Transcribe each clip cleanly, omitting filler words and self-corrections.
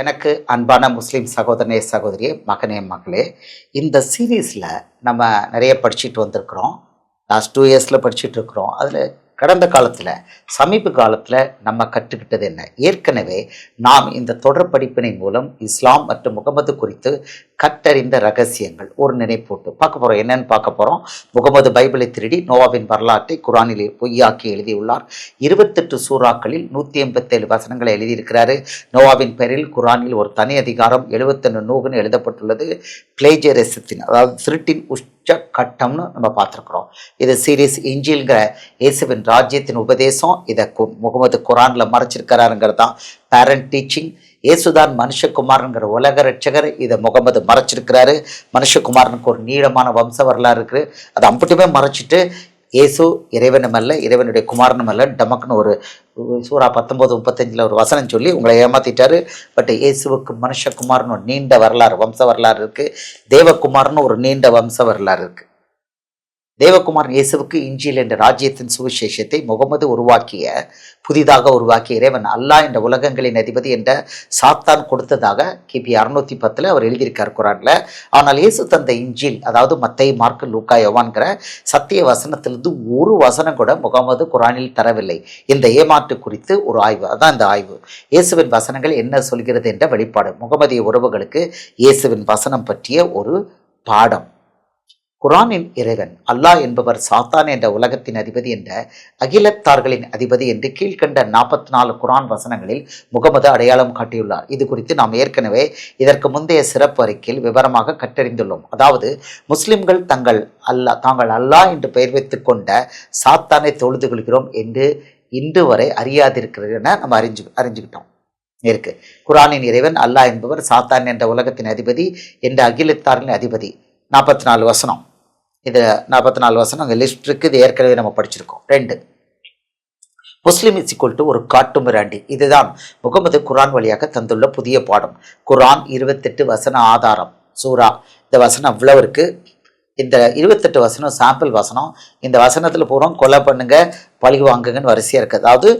எனக்கு அன்பான முஸ்லீம் சகோதரனே சகோதரியே மகனே மகளே, இந்த சீரீஸில் நம்ம நிறைய படிச்சுட்டு வந்திருக்கிறோம். லாஸ்ட் 2 இயர்ஸில் படிச்சுட்டு இருக்கிறோம். அதில் கடந்த காலத்தில் சமீப காலத்தில் நம்ம கற்றுக்கிட்டது என்ன? ஏற்கனவே நாம் இந்த தொடர் படிப்பினை மூலம் இஸ்லாம் மற்றும் முகமது குறித்து கற்றறிந்த ரகசியங்கள் ஒரு நினைப்பூட்டு பார்க்க போகிறோம். என்னன்னு பார்க்க போகிறோம். முகமது பைபிளை திருடி நோவாவின் வரலாற்றை குரானிலே பொய்யாக்கி எழுதியுள்ளார். 28 சூறாக்களில் 187 வசனங்களை எழுதியிருக்கிறாரு. நோவாவின் பெயரில் குரானில் ஒரு தனி அதிகாரம் 71 நூகுன்னு எழுதப்பட்டுள்ளது. பிளேஜரிசத்தின் அதாவது திருட்டின் கட்டம்னு நம்ம பார்த்துருக்குறோம். இது சீரீஸ் இஞ்சில்ங்கிற இயேசுவின் ராஜ்யத்தின் உபதேசம். இதை முகமது குரானில் மறைச்சிருக்கிறாருங்கிறது தான் பேரண்ட் டீச்சிங். இயேசுதான் மனுஷகுமாரனுங்கிற உலக ரட்சகர், இதை முகமது மறைச்சிருக்கிறாரு. மனுஷகுமாரனுக்கு ஒரு நீளமான வம்ச வரலாறு இருக்குது. அதை அம்பட்டுமே மறைச்சிட்டு இயேசு இறைவனும் அல்ல, இறைவனுடைய குமாரனும் அல்ல, டமக்குன்னு ஒரு சூறா 19:35 ஒரு வசனம் சொல்லி உங்களை ஏமாத்திட்டாரு. பட் இயேசுவுக்கு மனுஷகுமாரன் ஒரு நீண்ட வரலாறு, வம்ச வரலாறு இருக்குது. தேவகுமாரன் ஒரு நீண்ட வம்ச வரலாறு இருக்குது. தேவகுமாரன் இயேசுவுக்கு இஞ்சில் என்ற ராஜ்யத்தின் சுவிசேஷத்தை முகமது புதிதாக உருவாக்கிய இறைவன் அல்லாஹ் என்ற உலகங்களின் அதிபதி என்ற சாத்தான் கொடுத்ததாக கிபி 610 அவர் எழுதியிருக்கார் குரான்ல. ஆனால் இயேசு தந்த இஞ்சில், அதாவது மத்தை, மார்க்கு, லூக்கா, யோவான்கிற சத்திய வசனத்திலிருந்து ஒரு வசனம் கூட முகமது குரானில் தரவில்லை. இந்த ஏமாற்று குறித்து ஒரு ஆய்வு, அதான் இந்த ஆய்வு. இயேசுவின் வசனங்கள் என்ன சொல்கிறது என்ற வெளிப்பாடு. முகமதிய உறவுகளுக்கு இயேசுவின் வசனம் பற்றிய ஒரு பாடம். குரானின் இறைவன் அல்லாஹ் என்பவர் சாத்தான் என்ற உலகத்தின் அதிபதி என்ற அகிலத்தார்களின் அதிபதி என்று கீழ்கண்ட 44 குரான் வசனங்களில் முகமது அடையாளம் காட்டியுள்ளார். இது குறித்து நாம் ஏற்கனவே இதற்கு முந்தைய சிறப்பு அறிக்கையில் விவரமாக கற்றறிந்துள்ளோம். அதாவது முஸ்லிம்கள் தாங்கள் அல்லாஹ் என்று பெயர் வைத்துக் கொண்ட சாத்தானை தொழுது கொள்கிறோம் என்று இன்று வரை அறியாதிருக்கிறது என நம்ம அறிஞ்சுக்கிட்டோம் இருக்கு. குரானின் இறைவன் அல்லாஹ் என்பவர் சாத்தான் என்ற உலகத்தின் அதிபதி என்ற அகிலத்தார்களின் அதிபதி. 44 வசனம். இது 44 வசனம் அங்கே லிஸ்ட் இருக்குது. இது ஏற்கனவே நம்ம படிச்சிருக்கோம். 2, முஸ்லிம் இஸ் ஈக்குவல் டு ஒரு காட்டு மிராண்டி. இதுதான் முகமது குரான் வழியாக தந்துள்ள புதிய பாடம். குரான் 28 வசன ஆதாரம் சூரா. இந்த வசனம் அவ்வளவு இருக்கு. இந்த 28 வசனம் சாம்பிள் வசனம். இந்த வசனத்தில் பூரா கொலை பண்ணுங்க, பழி வாங்குங்கன்னு வரிசையாக இருக்குது. அதாவது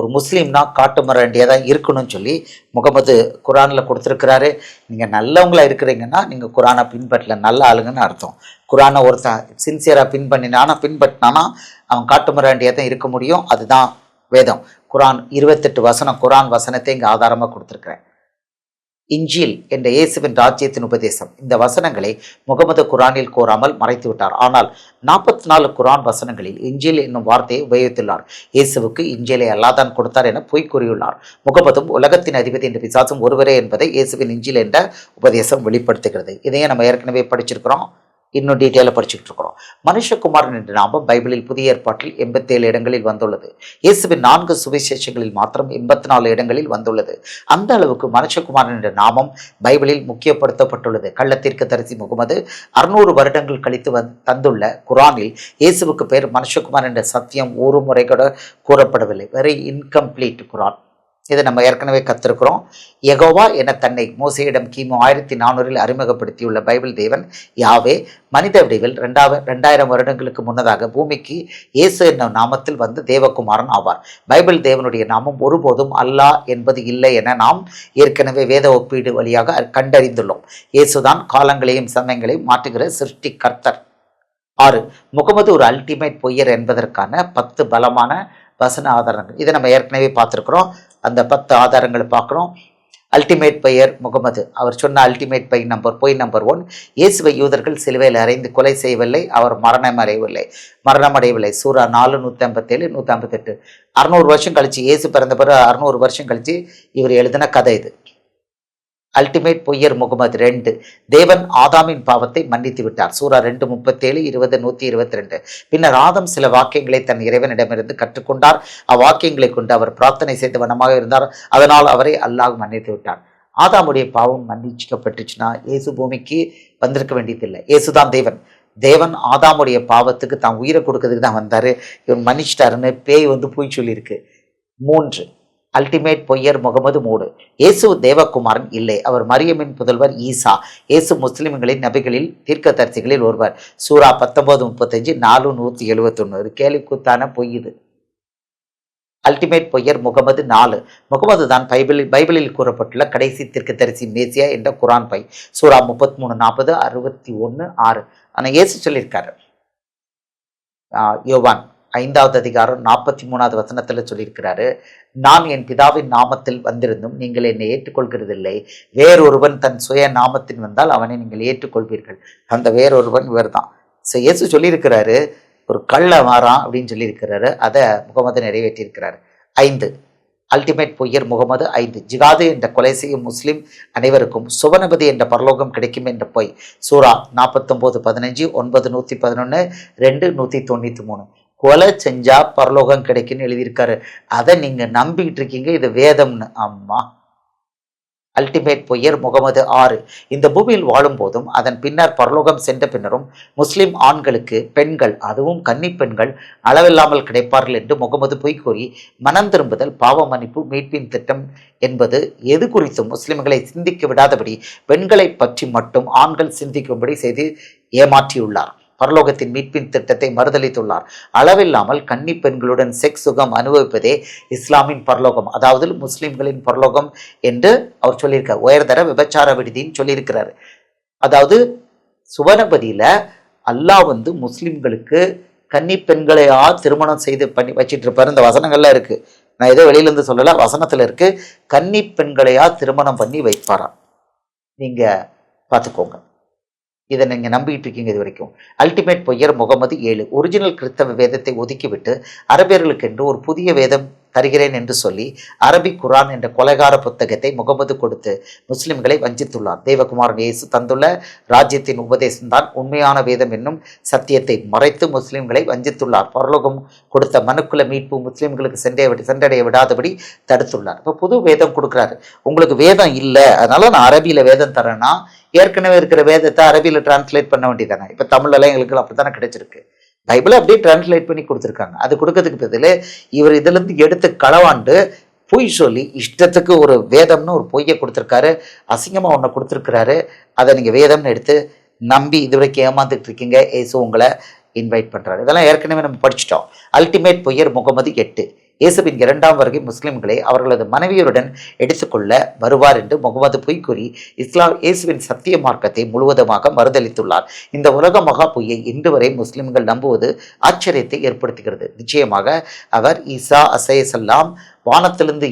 ஒரு முஸ்லீம்னா காட்டு மிராண்டியாக தான் இருக்கணும்னு சொல்லி முகமது குரானில் கொடுத்துருக்கிறாரு. நீங்கள் நல்லவங்களா இருக்கிறீங்கன்னா நீங்கள் குரானை பின்பற்றல, நல்ல ஆளுங்கன்னு அர்த்தம். குரானை ஒருத்தன் சின்சியராக பின்பற்றினானா அவன் காட்டு மிராண்டியாக தான் இருக்க முடியும். அதுதான் வேதம். குரான் 28 வசனம், குரான் வசனத்தை இங்கே ஆதாரமாக கொடுத்துருக்குறேன். இஞ்சில் என்ற இயேசுவின் ராஜ்யத்தின் உபதேசம். இந்த வசனங்களை முகமது குரானில் கூறாமல் மறைத்து விட்டார். ஆனால் 44 குரான் வசனங்களில் இஞ்சில் என்னும் வார்த்தையை உபயோகித்துள்ளார். இயேசுவுக்கு இஞ்சிலை அல்லாதான் கொடுத்தார் என பொய் கூறியுள்ளார். முகமதும் உலகத்தின் அதிபதி என்ற பிசாசும் ஒருவரே என்பதை இயேசுவின் இஞ்சில் என்ற உபதேசம் வெளிப்படுத்துகிறது. இதையே நம்ம ஏற்கனவே படிச்சிருக்கிறோம், இன்னும் டீட்டெயிலாக படிச்சுக்கிட்டு இருக்கிறோம். மனுஷகுமாரன் என்ற நாமம் பைபிளில் புதிய ஏற்பாட்டில் 87 இடங்களில் வந்துள்ளது. இயேசுவின் 4 சுவிசேஷங்களில் மாத்திரம் 84 இடங்களில் வந்துள்ளது. அந்த அளவுக்கு மனுஷகுமாரன் என்ற நாமம் பைபிளில் முக்கியப்படுத்தப்பட்டுள்ளது. கள்ளத்தீர்க்கதரிசி முகமது 600 வருடங்கள் கழித்து தந்துள்ள குரானில் இயேசுவுக்கு பேர் மனுஷகுமார் என்ற சத்தியம் ஒரு முறை கூட கூறப்படவில்லை. வெரி இன்கம்ப்ளீட் குரான். இதை நம்ம ஏற்கனவே கற்றிருக்கிறோம். யெகோவா என தன்னை மோசேயிடம் கிமு 1400 அறிமுகப்படுத்தியுள்ள பைபிள் தேவன் யாவே மனித வடிவில் 2000 வருடங்களுக்கு முன்னதாக பூமிக்கு இயேசு என்னும் நாமத்தில் வந்து தேவகுமாரன் ஆவார். பைபிள் தேவனுடைய நாமம் ஒருபோதும் அல்லாஹ் என்பது இல்லை என நாம் ஏற்கனவே வேத ஒப்பீடு வழியாக கண்டறிந்துள்ளோம். இயேசுதான் காலங்களையும் சமயங்களையும் மாற்றுகிற சிருஷ்டி கர்த்தர். 6, முகமது ஒரு அல்டிமேட் பொய்யர் என்பதற்கான 10 பலமான வசன ஆதாரங்கள். இதை நம்ம ஏற்கனவே பார்த்துருக்குறோம். அந்த 10 ஆதாரங்களை பார்க்குறோம். அல்டிமேட் பெயர் முகமது. அவர் சொன்ன அல்டிமேட் பொய் நம்பர் 1, இயேசுவை யூதர்கள் சிலுவையில் அறைந்து கொலை செய்யவில்லை, அவர் மரணமடையவில்லை. சூரா 4 157 158. 600 வருஷம் கழிச்சு, இயேசு பிறந்த பிறகு 600 வருஷம் கழிச்சு இவர் எழுதின கதை இது. அல்டிமேட் பொய்யர் முகமது. 2, தேவன் ஆதாமின் பாவத்தை மன்னித்து விட்டார். சூரா 2 37 20 122. பின்னர் ஆதம் சில வாக்கியங்களை தன் இறைவனிடமிருந்து கற்றுக்கொண்டார். அவ்வாக்கியங்களை கொண்டு அவர் பிரார்த்தனை செய்த வண்ணமாக இருந்தார். அதனால் அவரை அல்லாஹ் மன்னித்து விட்டார். ஆதாமுடைய பாவம் மன்னிச்சிக்கப்பட்டுச்சுன்னா இயேசு பூமிக்கு வந்திருக்க வேண்டியதில்லை. இயேசுதான் தேவன் ஆதாமுடைய பாவத்துக்கு தான் உயிரை கொடுக்கறதுக்கு தான் வந்தார். இவன் மன்னிச்சிட்டாருன்னு பேய் போய் சொல்லியிருக்கு. 3, அல்டிமேட் பொய்யர் முகமது. 3, இயேசு தேவகுமாரன் இல்லை, அவர் மரியமின் புதல்வர் ஈசா. இயேசு முஸ்லிம்களின் நபிகளில் தீர்க்கதரிசிகளில் ஒருவர். சூரா 19:35 4 171. கேலிக்கூத்தான பொய் இது. அல்டிமேட் பொய்யர் முகமது 4. முகமது தான் பைபிளில் கூறப்பட்டுள்ள கடைசி தீர்க்கதரிசி மேசியா என்ற குரான் பை. சூரா 33:40, 61:6. ஆனால் இயேசு சொல்லியிருக்காரு. யோவான் 5வது அதிகாரம் 43வது வசனத்தில் சொல்லியிருக்கிறாரு, நான் என் பிதாவின் நாமத்தில் வந்திருந்தும் நீங்கள் என்னை ஏற்றுக்கொள்கிறதில்லை. வேறொருவன் தன் சுய நாமத்தின் வந்தால் அவனை நீங்கள் ஏற்றுக்கொள்வீர்கள். அந்த வேறொருவன் இவர் தான். ஸோ இயேசு சொல்லியிருக்கிறாரு, ஒரு கள்ள வாரான் அப்படின்னு சொல்லியிருக்கிறாரு. அதை முகமது நிறைவேற்றியிருக்கிறாரு. 5. அல்டிமேட் பொய்யர் முகமது 5. ஜிகாது என்ற கொலை செய்யும் முஸ்லிம் அனைவருக்கும் சுவனபதி என்ற பரலோகம் கிடைக்கும் என்ற பொய். சூரா 49:15, 9:111, 2:193. கொலை செஞ்சா பரலோகம் கிடைக்குன்னு எழுதியிருக்காரு. அதை நீங்க நம்பிக்கிட்டு இருக்கீங்க இது வேதம்னு. ஆமா. அல்டிமேட் பொய்யர் முகமது 6. இந்த பூமியில் வாழும் போதும் அதன் பின்னர் பரலோகம் சென்ற பின்னரும் முஸ்லிம் ஆண்களுக்கு பெண்கள், அதுவும் கன்னி பெண்கள் அளவில்லாமல் கிடைப்பார்கள் என்று முகமது பொய் கூறி மனம் திரும்புதல், பாவ மன்னிப்பு, மீட்பின் திட்டம் என்பது எது குறித்தும் முஸ்லிம்களை சிந்திக்க விடாதபடி பெண்களை பற்றி மட்டும் ஆண்கள் சிந்திக்கும்படி செய்து ஏமாற்றியுள்ளார். பரலோகத்தின் மீட்பின் திட்டத்தை மறுதளித்துள்ளார். அளவில்லாமல் கன்னி பெண்களுடன் செக்ஸ் சுகம் அனுபவிப்பதே இஸ்லாமின் பரலோகம், அதாவது முஸ்லிம்களின் பரலோகம் என்று அவர் சொல்லியிருக்கார். உயர்தர விபச்சார விடுதின்னு சொல்லியிருக்கிறார். அதாவது சுவனபதியில அல்லாஹ் முஸ்லிம்களுக்கு கன்னி பெண்களையா திருமணம் செய்து பண்ணி வச்சிட்டு இருப்பாரு. இந்த வசனங்கள்ல இருக்கு, நான் ஏதோ வெளியிலேருந்து சொல்லல, வசனத்துல இருக்கு. கன்னி பெண்களையா திருமணம் பண்ணி வைப்பாராம். நீங்க பார்த்துக்கோங்க, இதை நீங்க நம்பிட்டு இருக்கீங்க இது வரைக்கும். அல்டிமேட் பொய்யர் முகமது 7. ஒரிஜினல் கிறிஸ்தவ வேதத்தை ஒதுக்கிவிட்டு அரபியர்களுக்கு என்று ஒரு புதிய வேதம் தருகிறேன் என்று சொல்லி அரபிக் குரான் என்ற கொலைகார புத்தகத்தை முகமது கொடுத்து முஸ்லிம்களை வஞ்சித்துள்ளார். தேவகுமாரன் இயேசு தந்துள்ள ராஜ்யத்தின் உபதேசம்தான் உண்மையான வேதம் என்னும் சத்தியத்தை மறைத்து முஸ்லிம்களை வஞ்சித்துள்ளார். பரலோகம் கொடுத்த மனுக்குல மீட்பு முஸ்லிம்களுக்கு சென்றடைய விடாதபடி தடுத்துள்ளார். இப்போ புது வேதம் கொடுக்குறாரு. உங்களுக்கு வேதம் இல்லை, அதனால நான் அரபியில வேதம் தரேன்னா ஏற்கனவே இருக்கிற வேதத்தை அரபியில டிரான்ஸ்லேட் பண்ண வேண்டியதானே. இப்போ தமிழ்லாம் எங்களுக்கு அப்படித்தானே கிடைச்சிருக்கு. பைபிளை அப்படியே டிரான்ஸ்லேட் பண்ணி கொடுத்துருக்காங்க. அது கொடுக்கறதுக்கு பதில் இவர் இதிலிருந்து எடுத்து களவாண்டு பொய் சொல்லி இஷ்டத்துக்கு ஒரு வேதம்னு ஒரு பொய்யை கொடுத்துருக்காரு. அசிங்கமாக ஒன்று கொடுத்துருக்கிறாரு. அதை நீங்கள் வேதம்னு எடுத்து நம்பி இதுவரைக்கும் ஏமாந்துட்டு இருக்கீங்க. ஏசு உங்களை இன்வைட் பண்ணுறாரு. இதெல்லாம் ஏற்கனவே நம்ம படிச்சிட்டோம். அல்டிமேட் பொய்யர் முகமது 8. இயேசுவின் 2ஆம் வருகை முஸ்லிம்களை அவர்களது மனைவியருடன் எடுத்துக்கொள்ள வருவார் என்று முகமது பொய் கூறி இயேசுவின் சத்திய மார்க்கத்தை முழுவதுமாக மறுதளித்துள்ளார். இந்த உலக மகா பொய்யை இன்று வரை முஸ்லிம்கள் நம்புவது ஆச்சரியத்தை ஏற்படுத்துகிறது. நிச்சயமாக அவர் ஈசா அலைஹிஸ்ஸலாம் வானத்திலிருந்து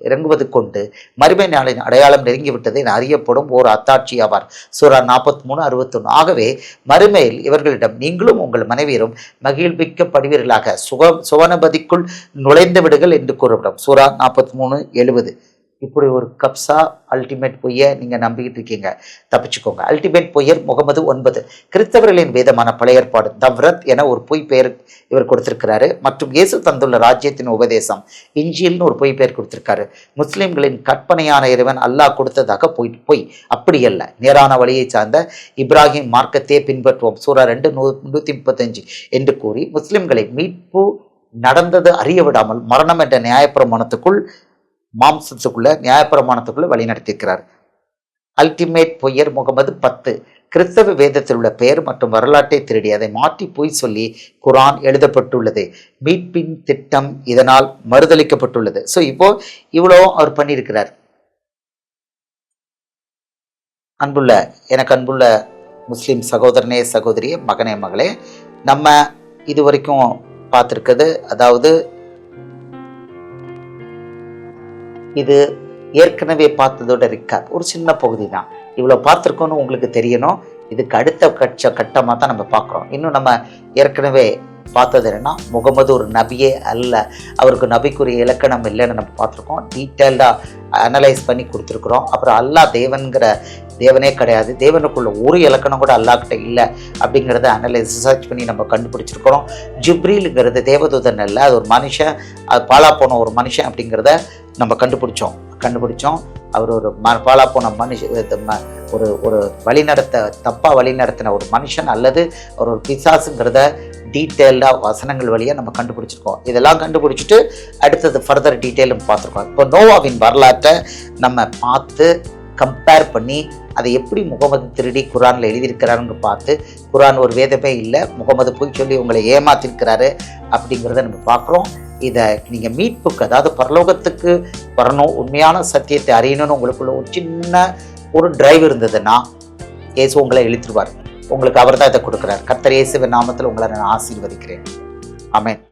இறங்குவது கொண்டு மறுமை நாளின் அடையாளம் நெருங்கிவிட்டதை அறியப்படும் ஓர் அத்தாட்சி ஆவார். சூரா 43:61. ஆகவே மறுமையில் இவர்களிடம் நீங்களும் உங்கள் மனைவியரும் மகிழ்விக்கப்படுவீர்களாக, சுவனபதிக்குள் நுழைந்து விடுங்கள் என்று கூறப்படும். சூரா 43:70. இப்படி ஒரு கப்சா அல்டிமேட் பொய்யை நீங்கள் நம்பிக்கிட்டு இருக்கீங்க, தப்பிச்சுக்கோங்க. அல்டிமேட் பொய்யர் முகமது 9. கிறிஸ்தவர்களின் வேதமான பழைய ஏற்பாடு தவ்ரத் என ஒரு பொய் பெயர் இவர் கொடுத்திருக்கிறாரு. மற்றும் இயேசு தந்துள்ள ராஜ்யத்தின் உபதேசம் இஞ்சில்னு ஒரு பொய் பெயர் கொடுத்திருக்காரு. முஸ்லிம்களின் கற்பனையான இறைவன் அல்லாஹ் கொடுத்ததாக பொய் அப்படி அல்ல. நேரான வழியை சார்ந்த இப்ராஹிம் மார்க்கத்தையே பின்பற்றுவோம். சூரா 2:135 என்று கூறி முஸ்லிம்களை மீட்பு நடந்தது அறிய விடாமல் மரணம் என்ற நியாயப்பிரமாணத்துக்குள்ள வழி நடத்தியிருக்கிறார். அல்டிமேட் பொய்யர் முகமது 10. கிறிஸ்தவ வேதத்தில் உள்ள பெயர் மற்றும் வரலாற்றை திருடி அதை மாற்றி பொய் சொல்லி குரான் எழுதப்பட்டுள்ளது. மீட்பின் திட்டம் இதனால் மறுதளிக்கப்பட்டுள்ளது. ஸோ இப்போ இவ்வளோ அவர் பண்ணியிருக்கிறார். எனக்கு அன்புள்ள முஸ்லிம் சகோதரனே சகோதரியே, மகனே மகளே, நம்ம இது வரைக்கும் பார்த்துருக்குது, அதாவது இது ஏற்கனவே பார்த்ததோட ஒரு சின்ன பகுதி தான். இவ்வளோ பார்த்துருக்கோன்னு உங்களுக்கு தெரியணும். இதுக்கு அடுத்த கட்டமாக தான் நம்ம பார்க்குறோம். இன்னும் நம்ம ஏற்கனவே பார்த்தது என்னன்னா, முகமது ஒரு நபியே அல்ல, அவருக்கு நபிக்குரிய இலக்கணம் இல்லைன்னு நம்ம பார்த்துருக்கோம். டீட்டெயில்டாக அனலைஸ் பண்ணி கொடுத்துருக்குறோம். அப்புறம் அல்லாஹ் தேவனே கிடையாது, தேவனுக்குள்ள ஒரு இலக்கணம் கூட அல்லாஹ்கிட்ட இல்லை அப்படிங்கிறத ரிசர்ச் பண்ணி நம்ம கண்டுபிடிச்சிருக்கிறோம். ஜிப்ரீலுங்கிறது தேவதூதன் அல்ல, அது ஒரு மனுஷன், அது பாலா போன ஒரு மனுஷன் அப்படிங்கிறத நம்ம கண்டுபிடிச்சோம். அவர் ஒரு பாலா போன ஒரு தப்பாக வழி நடத்தின ஒரு மனுஷன் அல்லது ஒரு பிசாசுங்கிறத டீட்டெயில்டாக வசனங்கள் வழியாக நம்ம கண்டுபிடிச்சிருக்கோம். இதெல்லாம் கண்டுபிடிச்சிட்டு அடுத்தது ஃபர்தர் டீட்டெயிலும் பார்த்துருக்கோம். இப்போ நோவாவின் வரலாற்றை நம்ம பார்த்து கம்பேர் பண்ணி அதை எப்படி முகமது திருடி குரானில் எழுதியிருக்கிறாருன்னு பார்த்து, குரான் ஒரு வேதமே இல்லை, முகமது போய் சொல்லி உங்களை ஏமாத்திருக்கிறாரு அப்படிங்கிறத நம்ம பார்க்குறோம். இதை நீங்கள் மீட்புக்கு, அதாவது பரலோகத்துக்கு வரணும், உண்மையான சத்தியத்தை அறியணும்னு உங்களுக்குள்ள ஒரு சின்ன ஒரு டிரைவ் இருந்ததுன்னா இயேசு உங்களை இழுத்துருவார். உங்களுக்கு அவர் தான் இதை கொடுக்குறார். கர்த்தர் இயேசுவின் நாமத்தில் உங்களை நான் ஆசீர்வதிக்கிறேன். ஆமென்.